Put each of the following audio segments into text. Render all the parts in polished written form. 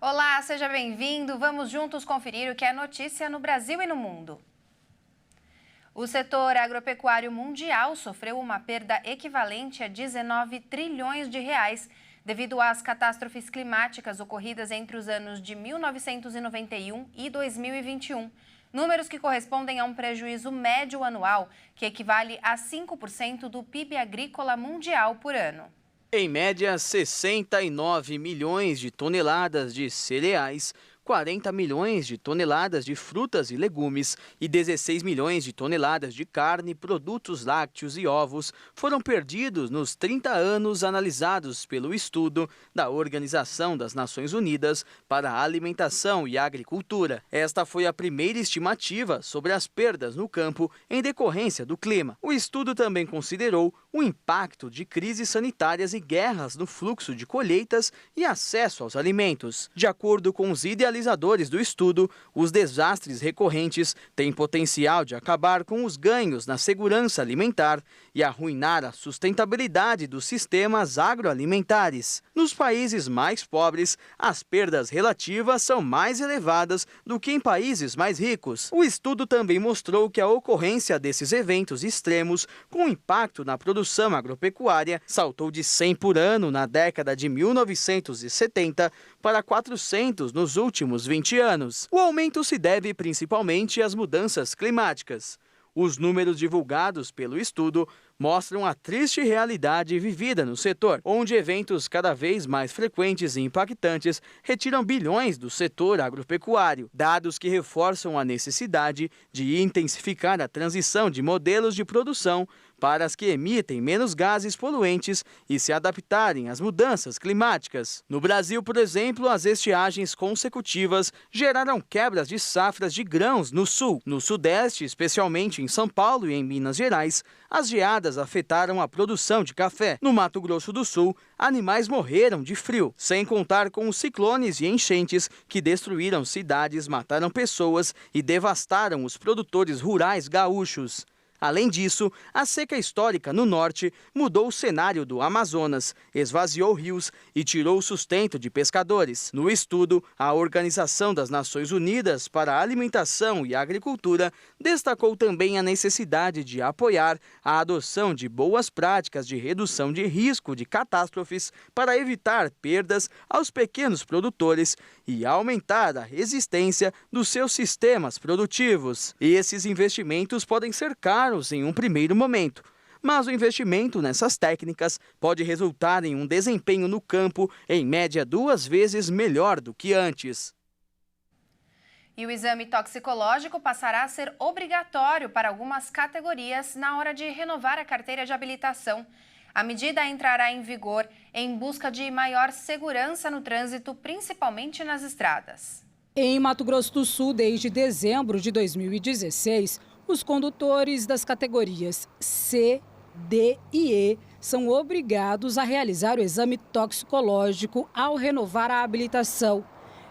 Olá, seja bem-vindo. Vamos juntos conferir o que é notícia no Brasil e no mundo. O setor agropecuário mundial sofreu uma perda equivalente a 19 trilhões de reais devido às catástrofes climáticas ocorridas entre os anos de 1991 e 2021. Números que correspondem a um prejuízo médio anual, que equivale a 5% do PIB agrícola mundial por ano. Em média, 69 milhões de toneladas de cereais, 40 milhões de toneladas de frutas e legumes e 16 milhões de toneladas de carne, produtos lácteos e ovos foram perdidos nos 30 anos analisados pelo estudo da Organização das Nações Unidas para a Alimentação e Agricultura. Esta foi a primeira estimativa sobre as perdas no campo em decorrência do clima. O estudo também considerou o impacto de crises sanitárias e guerras no fluxo de colheitas e acesso aos alimentos. De acordo com os idealizadores do estudo, os desastres recorrentes têm potencial de acabar com os ganhos na segurança alimentar e arruinar a sustentabilidade dos sistemas agroalimentares. Nos países mais pobres, as perdas relativas são mais elevadas do que em países mais ricos. O estudo também mostrou que a ocorrência desses eventos extremos, com impacto na produção agropecuária, saltou de 100 por ano na década de 1970 para 400 nos últimos 20 anos. O aumento se deve principalmente às mudanças climáticas. Os números divulgados pelo estudo mostram a triste realidade vivida no setor, onde eventos cada vez mais frequentes e impactantes retiram bilhões do setor agropecuário. Dados que reforçam a necessidade de intensificar a transição de modelos de produção para as que emitem menos gases poluentes e se adaptarem às mudanças climáticas. No Brasil, por exemplo, as estiagens consecutivas geraram quebras de safras de grãos no sul. No sudeste, especialmente em São Paulo e em Minas Gerais, as geadas afetaram a produção de café. No Mato Grosso do Sul, animais morreram de frio, sem contar com os ciclones e enchentes que destruíram cidades, mataram pessoas e devastaram os produtores rurais gaúchos. Além disso, a seca histórica no norte mudou o cenário do Amazonas, esvaziou rios e tirou o sustento de pescadores. No estudo, a Organização das Nações Unidas para a Alimentação e Agricultura destacou também a necessidade de apoiar a adoção de boas práticas de redução de risco de catástrofes para evitar perdas aos pequenos produtores e aumentar a resistência dos seus sistemas produtivos. Esses investimentos podem ser caros em um primeiro momento, mas o investimento nessas técnicas pode resultar em um desempenho no campo em média 2 vezes melhor do que antes. E o exame toxicológico passará a ser obrigatório para algumas categorias na hora de renovar a carteira de habilitação. A medida entrará em vigor em busca de maior segurança no trânsito, principalmente nas estradas. Em Mato Grosso do Sul, desde dezembro de 2016, os condutores das categorias C, D e E são obrigados a realizar o exame toxicológico ao renovar a habilitação.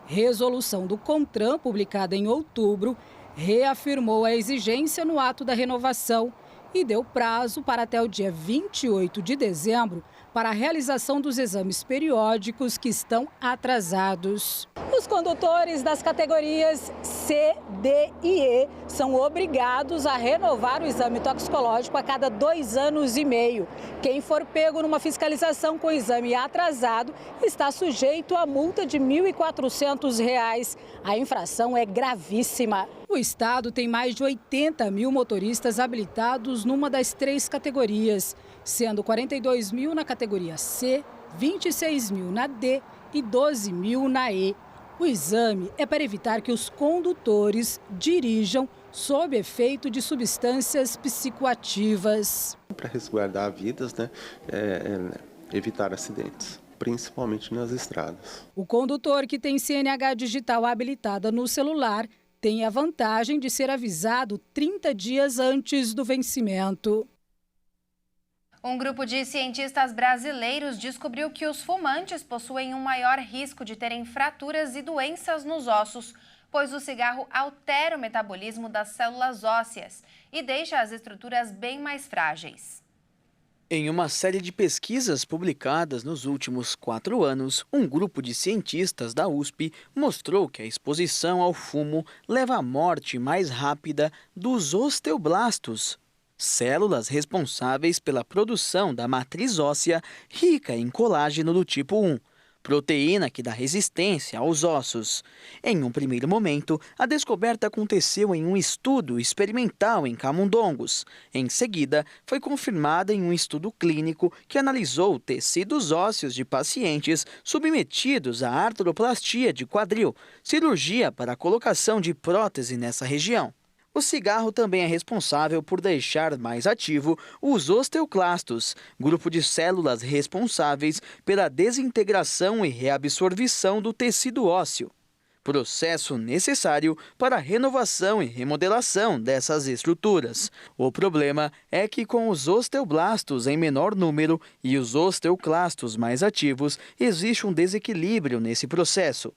Resolução do CONTRAN, publicada em outubro, reafirmou a exigência no ato da renovação e deu prazo para até o dia 28 de dezembro para a realização dos exames periódicos que estão atrasados. Os condutores das categorias C, D e E são obrigados a renovar o exame toxicológico a cada 2 anos e meio. Quem for pego numa fiscalização com o exame atrasado está sujeito a multa de R$ 1.400. A infração é gravíssima. O estado tem mais de 80 mil motoristas habilitados numa das 3 categorias, sendo 42 mil na categoria C, 26 mil na D e 12 mil na E. O exame é para evitar que os condutores dirijam sob efeito de substâncias psicoativas. Para resguardar vidas, evitar acidentes, principalmente nas estradas. O condutor que tem CNH digital habilitada no celular tem a vantagem de ser avisado 30 dias antes do vencimento. Um grupo de cientistas brasileiros descobriu que os fumantes possuem um maior risco de terem fraturas e doenças nos ossos, pois o cigarro altera o metabolismo das células ósseas e deixa as estruturas bem mais frágeis. Em uma série de pesquisas publicadas nos últimos 4 anos, um grupo de cientistas da USP mostrou que a exposição ao fumo leva à morte mais rápida dos osteoblastos, células responsáveis pela produção da matriz óssea rica em colágeno do tipo 1. Proteína que dá resistência aos ossos. Em um primeiro momento, a descoberta aconteceu em um estudo experimental em camundongos. Em seguida, foi confirmada em um estudo clínico que analisou tecidos ósseos de pacientes submetidos à artroplastia de quadril, cirurgia para a colocação de prótese nessa região. O cigarro também é responsável por deixar mais ativo os osteoclastos, grupo de células responsáveis pela desintegração e reabsorvição do tecido ósseo, processo necessário para a renovação e remodelação dessas estruturas. O problema é que com os osteoblastos em menor número e os osteoclastos mais ativos, existe um desequilíbrio nesse processo.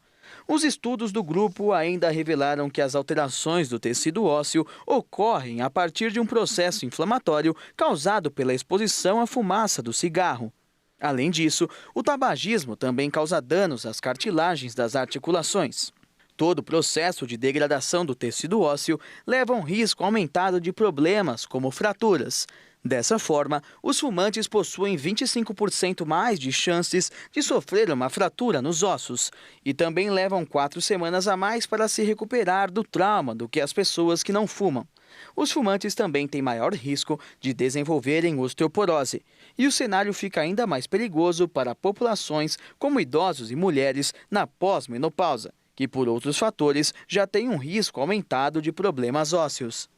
Os estudos do grupo ainda revelaram que as alterações do tecido ósseo ocorrem a partir de um processo inflamatório causado pela exposição à fumaça do cigarro. Além disso, o tabagismo também causa danos às cartilagens das articulações. Todo o processo de degradação do tecido ósseo leva a um risco aumentado de problemas como fraturas. Dessa forma, os fumantes possuem 25% mais de chances de sofrer uma fratura nos ossos e também levam 4 semanas a mais para se recuperar do trauma do que as pessoas que não fumam. Os fumantes também têm maior risco de desenvolverem osteoporose e o cenário fica ainda mais perigoso para populações como idosos e mulheres na pós-menopausa, que por outros fatores já têm um risco aumentado de problemas ósseos.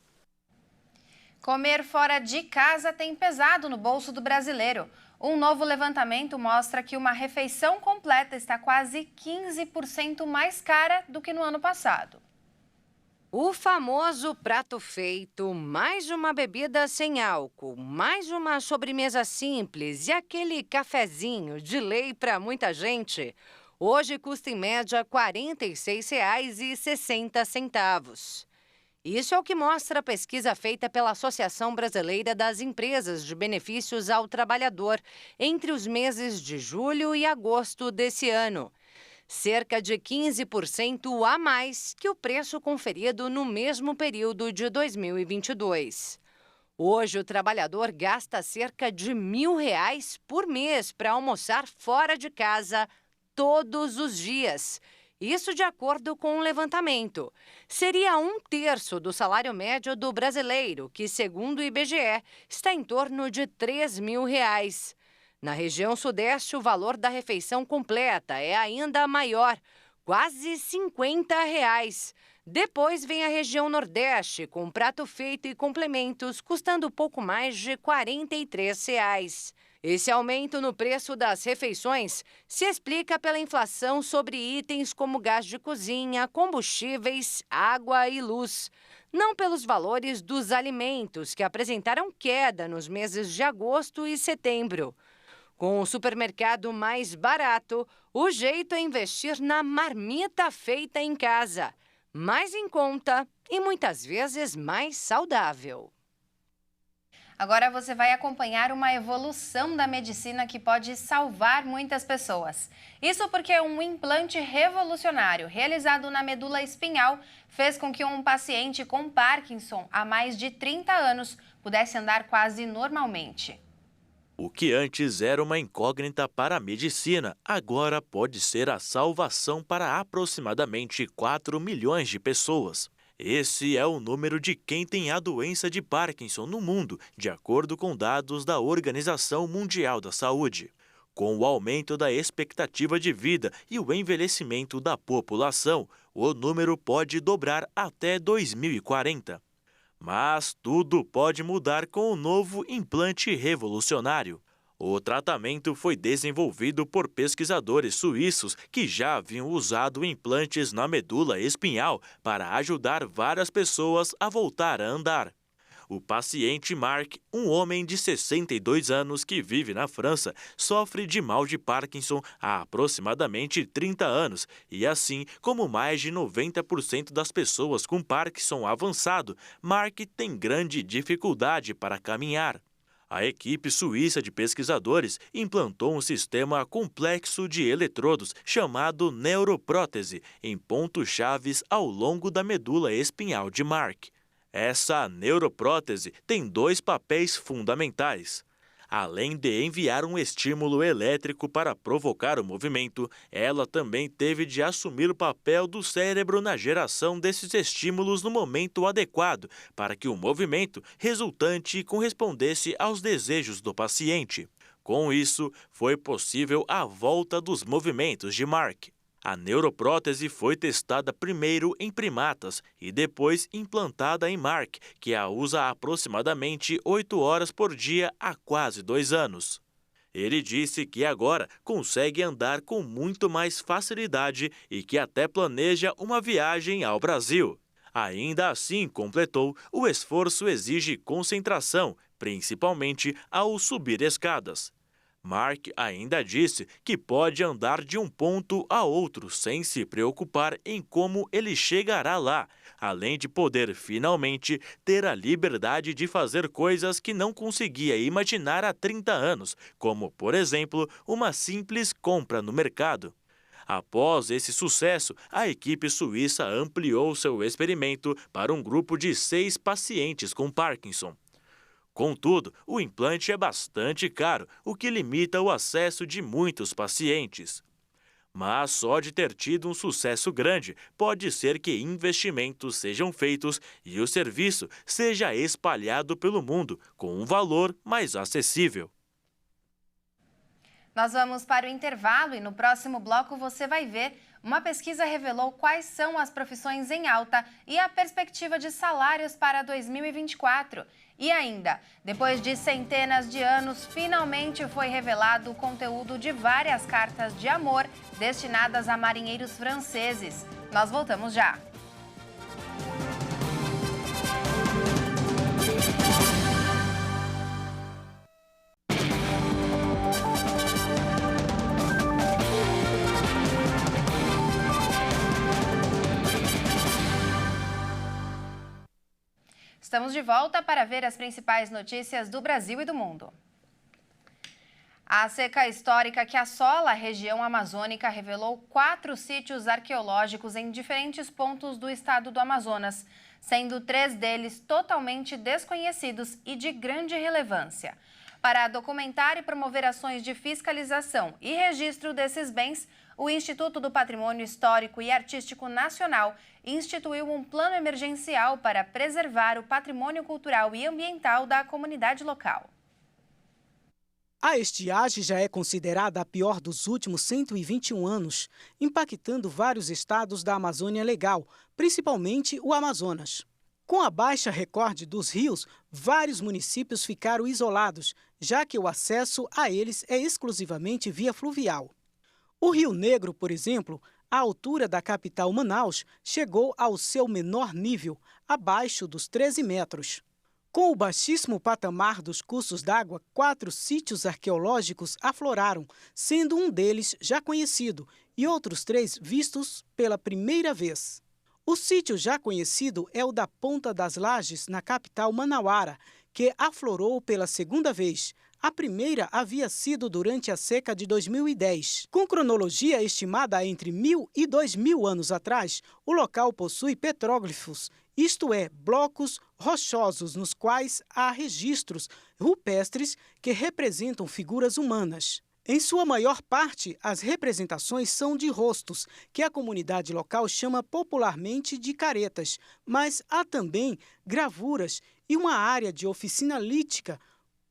Comer fora de casa tem pesado no bolso do brasileiro. Um novo levantamento mostra que uma refeição completa está quase 15% mais cara do que no ano passado. O famoso prato feito, mais uma bebida sem álcool, mais uma sobremesa simples e aquele cafezinho de lei para muita gente, hoje custa em média R$ 46,60. Isso é o que mostra a pesquisa feita pela Associação Brasileira das Empresas de Benefícios ao Trabalhador entre os meses de julho e agosto desse ano. Cerca de 15% a mais que o preço conferido no mesmo período de 2022. Hoje, o trabalhador gasta cerca de R$ 1.000 por mês para almoçar fora de casa todos os dias. Isso de acordo com um levantamento. Seria 1/3 do salário médio do brasileiro, que, segundo o IBGE, está em torno de R$ 3.000. Na região sudeste, o valor da refeição completa é ainda maior, quase R$ 50. Depois vem a região nordeste, com prato feito e complementos, custando pouco mais de R$ 43. Esse aumento no preço das refeições se explica pela inflação sobre itens como gás de cozinha, combustíveis, água e luz. Não pelos valores dos alimentos, que apresentaram queda nos meses de agosto e setembro. Com o supermercado mais barato, o jeito é investir na marmita feita em casa. Mais em conta e muitas vezes mais saudável. Agora você vai acompanhar uma evolução da medicina que pode salvar muitas pessoas. Isso porque um implante revolucionário realizado na medula espinhal fez com que um paciente com Parkinson há mais de 30 anos pudesse andar quase normalmente. O que antes era uma incógnita para a medicina, agora pode ser a salvação para aproximadamente 4 milhões de pessoas. Esse é o número de quem tem a doença de Parkinson no mundo, de acordo com dados da Organização Mundial da Saúde. Com o aumento da expectativa de vida e o envelhecimento da população, o número pode dobrar até 2040. Mas tudo pode mudar com o novo implante revolucionário. O tratamento foi desenvolvido por pesquisadores suíços que já haviam usado implantes na medula espinhal para ajudar várias pessoas a voltar a andar. O paciente Mark, um homem de 62 anos que vive na França, sofre de mal de Parkinson há aproximadamente 30 anos e, assim como mais de 90% das pessoas com Parkinson avançado, Mark tem grande dificuldade para caminhar. A equipe suíça de pesquisadores implantou um sistema complexo de eletrodos chamado neuroprótese em pontos-chaves ao longo da medula espinhal de Mark. Essa neuroprótese tem 2 papéis fundamentais. Além de enviar um estímulo elétrico para provocar o movimento, ela também teve de assumir o papel do cérebro na geração desses estímulos no momento adequado, para que o movimento resultante correspondesse aos desejos do paciente. Com isso, foi possível a volta dos movimentos de Mark. A neuroprótese foi testada primeiro em primatas e depois implantada em Mark, que a usa aproximadamente 8 horas por dia há quase 2 anos. Ele disse que agora consegue andar com muito mais facilidade e que até planeja uma viagem ao Brasil. Ainda assim, completou, o esforço exige concentração, principalmente ao subir escadas. Mark ainda disse que pode andar de um ponto a outro sem se preocupar em como ele chegará lá, além de poder finalmente ter a liberdade de fazer coisas que não conseguia imaginar há 30 anos, como, por exemplo, uma simples compra no mercado. Após esse sucesso, a equipe suíça ampliou seu experimento para um grupo de 6 pacientes com Parkinson. Contudo, o implante é bastante caro, o que limita o acesso de muitos pacientes. Mas só de ter tido um sucesso grande, pode ser que investimentos sejam feitos e o serviço seja espalhado pelo mundo com um valor mais acessível. Nós vamos para o intervalo e no próximo bloco você vai ver. Uma pesquisa revelou quais são as profissões em alta e a perspectiva de salários para 2024. E ainda, depois de centenas de anos, finalmente foi revelado o conteúdo de várias cartas de amor destinadas a marinheiros franceses. Nós voltamos já. Estamos de volta para ver as principais notícias do Brasil e do mundo. A seca histórica que assola a região amazônica revelou 4 sítios arqueológicos em diferentes pontos do estado do Amazonas, sendo 3 deles totalmente desconhecidos e de grande relevância. Para documentar e promover ações de fiscalização e registro desses bens, o Instituto do Patrimônio Histórico e Artístico Nacional instituiu um plano emergencial para preservar o patrimônio cultural e ambiental da comunidade local. A estiagem já é considerada a pior dos últimos 121 anos, impactando vários estados da Amazônia Legal, principalmente o Amazonas. Com a baixa recorde dos rios, vários municípios ficaram isolados, já que o acesso a eles é exclusivamente via fluvial. O Rio Negro, por exemplo, à altura da capital Manaus, chegou ao seu menor nível, abaixo dos 13 metros. Com o baixíssimo patamar dos cursos d'água, 4 sítios arqueológicos afloraram, sendo um deles já conhecido e outros 3 vistos pela primeira vez. O sítio já conhecido é o da Ponta das Lajes, na capital Manauara, que aflorou pela segunda vez. A primeira havia sido durante a seca de 2010. Com cronologia estimada entre 1.000 e 2.000 anos atrás, o local possui petróglifos, isto é, blocos rochosos nos quais há registros rupestres que representam figuras humanas. Em sua maior parte, as representações são de rostos, que a comunidade local chama popularmente de caretas, mas há também gravuras e uma área de oficina lítica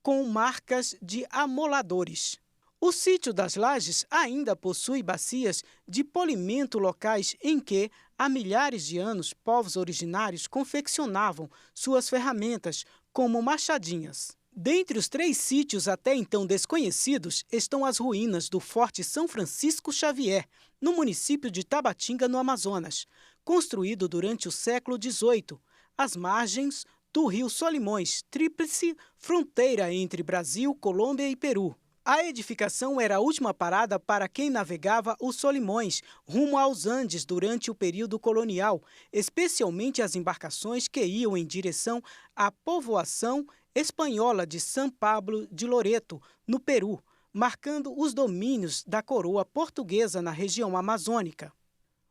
com marcas de amoladores. O sítio das Lajes ainda possui bacias de polimento locais em que, há milhares de anos, povos originários confeccionavam suas ferramentas, como machadinhas. Dentre os 3 sítios até então desconhecidos estão as ruínas do Forte São Francisco Xavier, no município de Tabatinga, no Amazonas, construído durante o século XVIII, às margens do rio Solimões, tríplice fronteira entre Brasil, Colômbia e Peru. A edificação era a última parada para quem navegava os Solimões rumo aos Andes durante o período colonial, especialmente as embarcações que iam em direção à povoação espanhola de São Pablo de Loreto, no Peru, marcando os domínios da coroa portuguesa na região amazônica.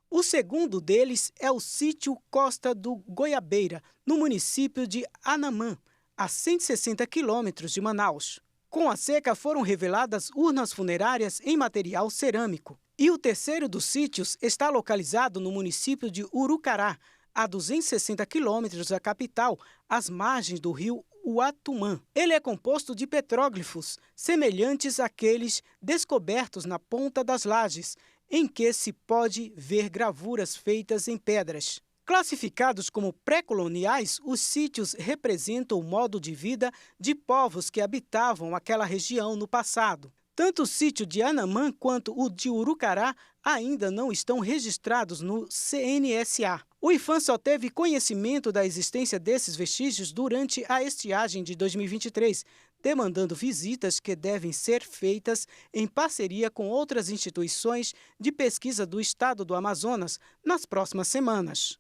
O segundo deles é o sítio Costa do Goiabeira, no município de Anamã, a 160 quilômetros de Manaus. Com a seca foram reveladas urnas funerárias em material cerâmico. E o terceiro dos sítios está localizado no município de Urucará, a 260 quilômetros da capital, às margens do rio Uatumã. Ele é composto de petróglifos, semelhantes àqueles descobertos na Ponta das Lajes, em que se pode ver gravuras feitas em pedras. Classificados como pré-coloniais, os sítios representam o modo de vida de povos que habitavam aquela região no passado. Tanto o sítio de Anamã quanto o de Urucará ainda não estão registrados no CNSA. O IPHAN só teve conhecimento da existência desses vestígios durante a estiagem de 2023, demandando visitas que devem ser feitas em parceria com outras instituições de pesquisa do estado do Amazonas nas próximas semanas.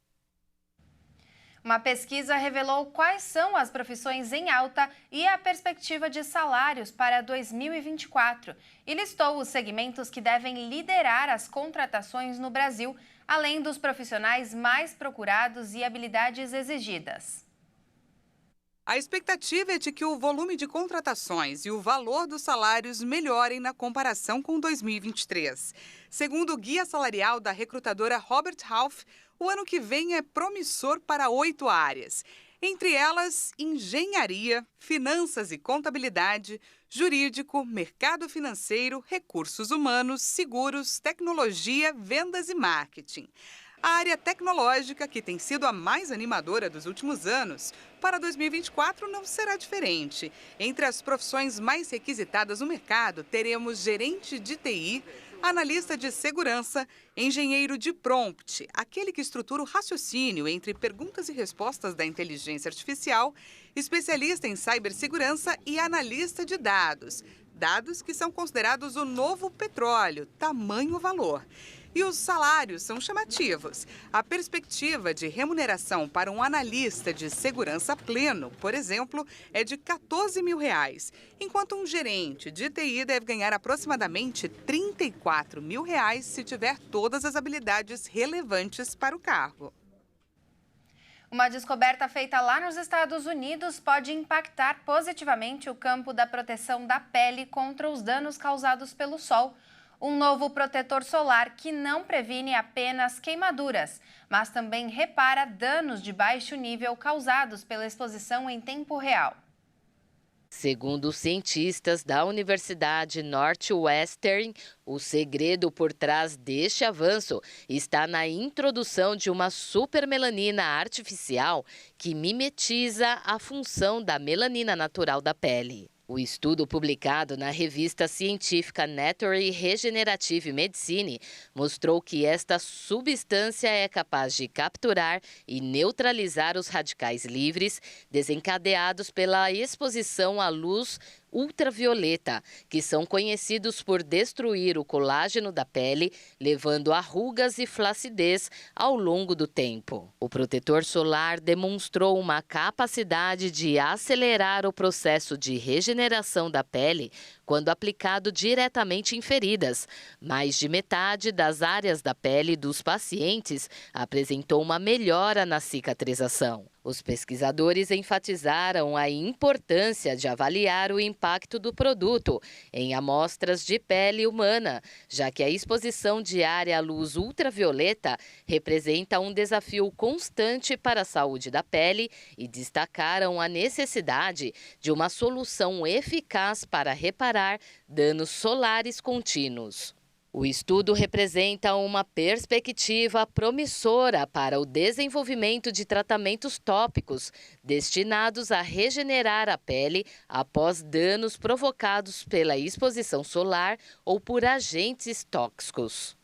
Uma pesquisa revelou quais são as profissões em alta e a perspectiva de salários para 2024 e listou os segmentos que devem liderar as contratações no Brasil, além dos profissionais mais procurados e habilidades exigidas. A expectativa é de que o volume de contratações e o valor dos salários melhorem na comparação com 2023. Segundo o guia salarial da recrutadora Robert Half, o ano que vem é promissor para 8 áreas. Entre elas, engenharia, finanças e contabilidade, jurídico, mercado financeiro, recursos humanos, seguros, tecnologia, vendas e marketing. A área tecnológica, que tem sido a mais animadora dos últimos anos, para 2024 não será diferente. Entre as profissões mais requisitadas no mercado, teremos gerente de TI, analista de segurança, engenheiro de prompt, aquele que estrutura o raciocínio entre perguntas e respostas da inteligência artificial, especialista em cibersegurança e analista de dados. Dados que são considerados o novo petróleo, tamanho valor. E os salários são chamativos. A perspectiva de remuneração para um analista de segurança pleno, por exemplo, é de R$14 mil, enquanto um gerente de TI deve ganhar aproximadamente R$34 mil se tiver todas as habilidades relevantes para o cargo. Uma descoberta feita lá nos Estados Unidos pode impactar positivamente o campo da proteção da pele contra os danos causados pelo sol. Um novo protetor solar que não previne apenas queimaduras, mas também repara danos de baixo nível causados pela exposição em tempo real. Segundo os cientistas da Universidade Northwestern, o segredo por trás deste avanço está na introdução de uma supermelanina artificial que mimetiza a função da melanina natural da pele. O estudo publicado na revista científica Nature Regenerative Medicine mostrou que esta substância é capaz de capturar e neutralizar os radicais livres desencadeados pela exposição à luz ultravioleta, que são conhecidos por destruir o colágeno da pele, levando a rugas e flacidez ao longo do tempo. O protetor solar demonstrou uma capacidade de acelerar o processo de regeneração da pele quando aplicado diretamente em feridas. Mais de metade das áreas da pele dos pacientes apresentou uma melhora na cicatrização. Os pesquisadores enfatizaram a importância de avaliar o impacto do produto em amostras de pele humana, já que a exposição diária à luz ultravioleta representa um desafio constante para a saúde da pele e destacaram a necessidade de uma solução eficaz para reparar danos solares contínuos. O estudo representa uma perspectiva promissora para o desenvolvimento de tratamentos tópicos destinados a regenerar a pele após danos provocados pela exposição solar ou por agentes tóxicos.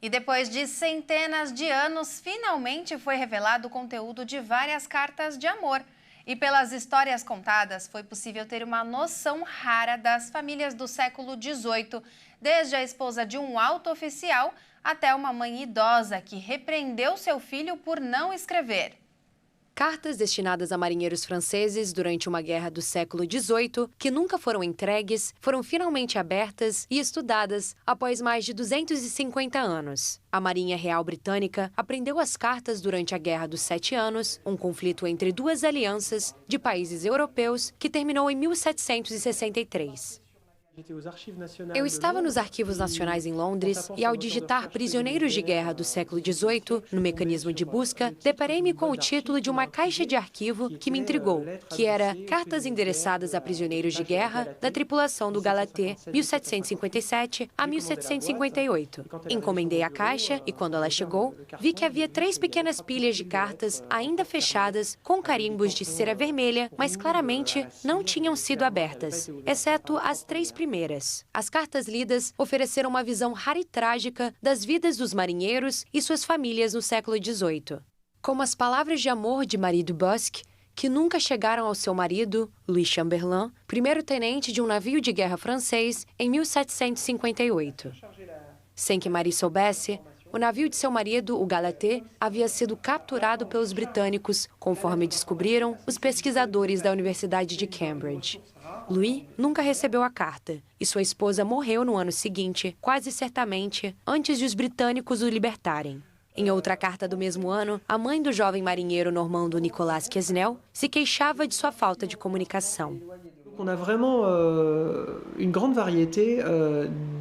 E depois de centenas de anos, finalmente foi revelado o conteúdo de várias cartas de amor. E pelas histórias contadas, foi possível ter uma noção rara das famílias do século XVIII, desde a esposa de um alto oficial até uma mãe idosa que repreendeu seu filho por não escrever. Cartas destinadas a marinheiros franceses durante uma guerra do século XVIII, que nunca foram entregues, foram finalmente abertas e estudadas após mais de 250 anos. A Marinha Real Britânica apreendeu as cartas durante a Guerra dos 7 Anos, um conflito entre duas alianças de países europeus que terminou em 1763. Eu estava nos Arquivos Nacionais em Londres e, ao digitar prisioneiros de guerra do século XVIII no mecanismo de busca, deparei-me com o título de uma caixa de arquivo que me intrigou, que era Cartas endereçadas a prisioneiros de guerra da tripulação do Galatê, 1757 a 1758. Encomendei a caixa e, quando ela chegou, vi que havia 3 pequenas pilhas de cartas ainda fechadas, com carimbos de cera vermelha, mas claramente não tinham sido abertas, exceto as 3 primeiras. As cartas lidas ofereceram uma visão rara e trágica das vidas dos marinheiros e suas famílias no século XVIII. Como as palavras de amor de Marie Dubosc, que nunca chegaram ao seu marido, Louis Chamberlain, primeiro-tenente de um navio de guerra francês, em 1758. Sem que Marie soubesse, o navio de seu marido, o Galatê, havia sido capturado pelos britânicos, conforme descobriram os pesquisadores da Universidade de Cambridge. Louis nunca recebeu a carta e sua esposa morreu no ano seguinte, quase certamente, antes de os britânicos o libertarem. Em outra carta do mesmo ano, a mãe do jovem marinheiro normando Nicolas Quesnel se queixava de sua falta de comunicação. On a vraiment une grande variété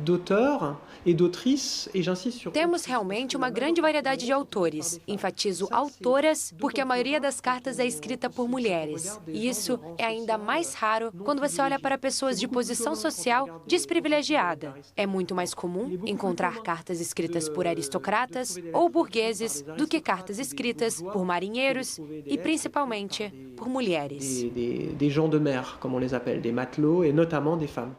d'auteurs et d'autrices, et j'insiste sur... Temos realmente uma grande variedade de autores. Enfatizo autoras porque a maioria das cartas é escrita por mulheres. E isso é ainda mais raro quando você olha para pessoas de posição social desprivilegiada. É muito mais comum encontrar cartas escritas por aristocratas ou burgueses do que cartas escritas por marinheiros e, principalmente, por mulheres. Des gens de mer, como on les appelle, des matelots, et notamment des femmes.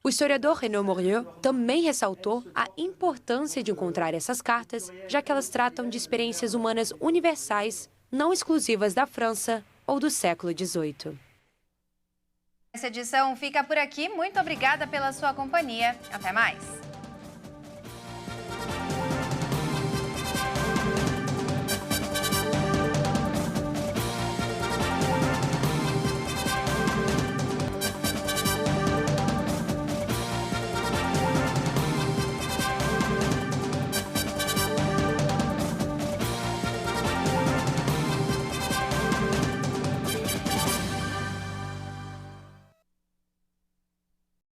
O historiador Renaud Morieux também ressaltou a importância de encontrar essas cartas, já que elas tratam de experiências humanas universais, não exclusivas da França ou do século XVIII. Essa edição fica por aqui. Muito obrigada pela sua companhia. Até mais!